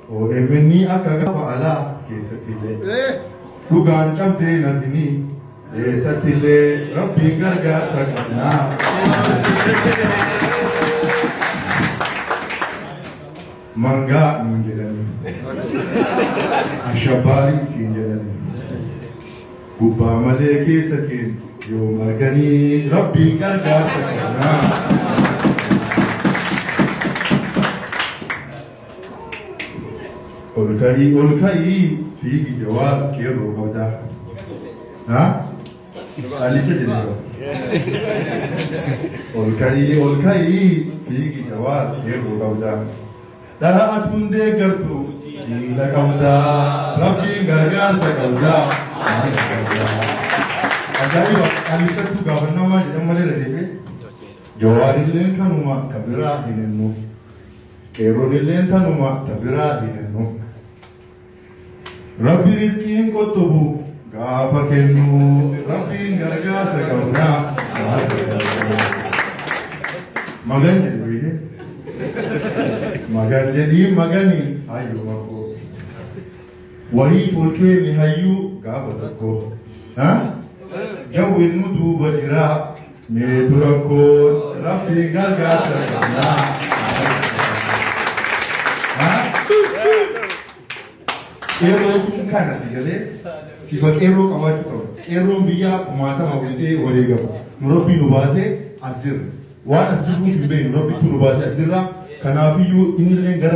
OMN akka gaafa alaa keessattillee dhugaan cabdee nafini eessattillee rabbiin gargaarsa qabnaa. Mangaa nuun jedhanii ashabaarii siin jedhanii gubbaa malee keessa keenya yoo marganii rabbiin gargaarsa qabnaa. Olkai fiigi jawaab keeroo qabdaa. Alicha jedhama. Olkai fiigi jawaab keeroo qabdaa. Dhala atuun deeggartu miila qabdaa. Rabbiin gargaarsa qabdaa. Ajaa'iba! Alichatu gaafannamaa jedhan malee dhadeeme. Jawaarilleen kanuma kan biraa hin hennu. Qeerroonilleen kanuma kan biraa hin hennu. Rabbi rizqiin qottobu gaafa kennu rabbiin gargaarsa qabnaa. Magan jedhu beekte magan jedhii maganii hayyuu makkoo wayii fulkeenni hayyuu gaafa tokko jawwin nu duuba jiraa meetu rakkoo rabbiin gargaarsa qabnaa. Qeerroo kun kana si galee sifa qeerroo qabaachuu qaba. Qeerroon biyyaa kumaatama walitee walii gaba. Nu rabbii nu baasee as jirra. Waan as jiruuf hin beeknu rabbitu nu baasee as jirra. Kanaafiyyuu innillee gara